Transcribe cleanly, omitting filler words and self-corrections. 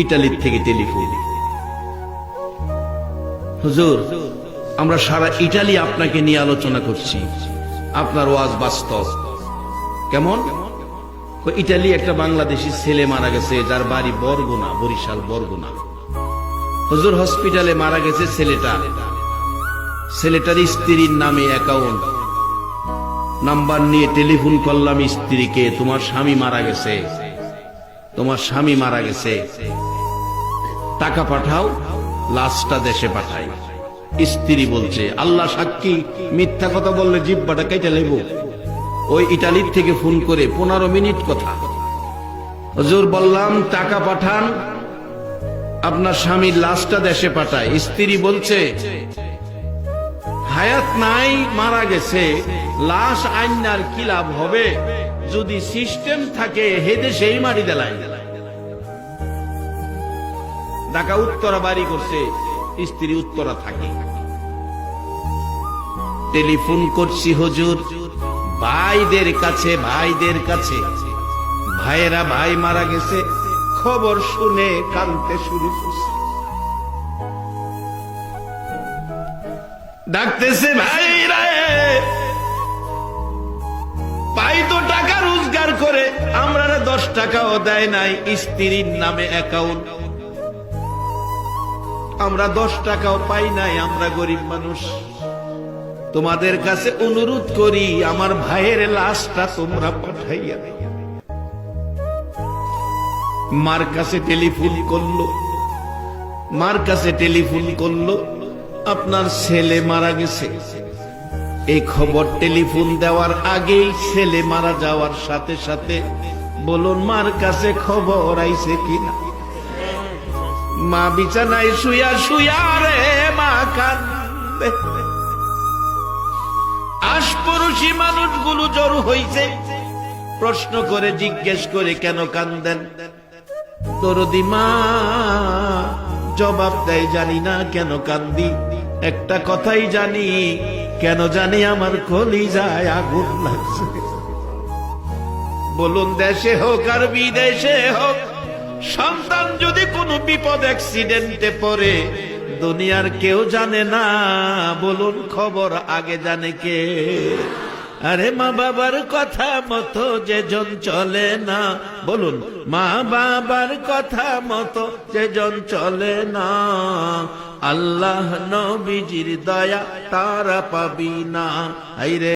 ইটালির থেকে টেলিফোন, হুজুর আমরা সারা ইটালি আপনাকে নিয়ে আলোচনা করছি, আপনার ওয়াজ বাস্তব। কেমন? ইটালি একটা বাংলাদেশি ছেলে মারা গেছে, যার বাড়ি বরগুনা, বরিশাল বরগুনা। হুজুর হসপিটালে মারা গেছে ছেলেটা, ছেলেটার স্ত্রীর নামে অ্যাকাউন্ট নাম্বার নিয়ে টেলিফোন করলাম স্ত্রীকে, তোমার স্বামী মারা গেছে, তোমার স্বামী মারা গেছে, টাকা পাঠাও, লাশটা দেশে পাঠাই। স্ত্রী বলছে, আল্লাহ সাক্ষী, মিথ্যা কথা বললে জিহ্বাটা কেটে নেব। ওই ইটালির থেকে ফোন করে 15 মিনিট কথা। হুজুর বললাম টাকা পাঠান, আপনার স্বামীর লাশটা দেশে পাঠায়। স্ত্রী বলছে হায়াত নাই, মারা গেছে, লাশ আইনার কি লাভ হবে, যদি সিস্টেম থাকে হেদে সেই মারি দেলাই। ঢাকা উত্তরা বাড়ি করছে, স্ত্রী উত্তরা থাকে। টেলিফোন করছি হুজুর ভাইদের কাছে, ভাইদের কাছে, ভাইয়েরা ভাই মারা গেছে, খবর শুনে কাঁদতে শুরু করছে। ডাকতেছে, ভাইরা পাই তো টাকা রোজগার করে, আমরা 10 টাকাও দেয় নাই, স্ত্রীর নামে অ্যাকাউন্ট, আমরা 10 টাকাও পাই নাই, আমরা গরিব মানুষ। তোমাদের কাছে অনুরোধ করি আমার ভাইয়ের লাশটা তোমরা পাঠাইয়া। মার কাছে টেলিফোন করলো, মার কাছে টেলিফোন করলো, আপনার ছেলে মারা গেছে। এই খবর টেলিফোন দেওয়ার আগেই ছেলে মারা যাওয়ার সাথে সাথে বলুন মার কাছে খবর আইছে কিনা। মা বিছানায় শুয়া শুয়া রে মা কান্দে। আশপড়শি মানুষগুলো জড়ো হইছে, প্রশ্ন করে জিজ্ঞেস করে কেন কান্দেন। দরদি মা জবাব দেয়, জানি না কেন কান্দি, একটা কথাই জানি, কেন জানি আমার কলিজায় আগুন লাগছে। বলুন দেশে হোক আর বিদেশে হোক, সন্তান যদি কোনো বিপদ অ্যাক্সিডেন্টে পড়ে, দুনিয়ার কেউ জানে না, বলুন খবর আগে জানে কে? আরে মা বাবার কথা মতো যেজন চলে না, বলুন মা বাবার কথা মতো যেজন চলে না, আল্লাহ নবীজির দয়া তারা পাবি না। আইরে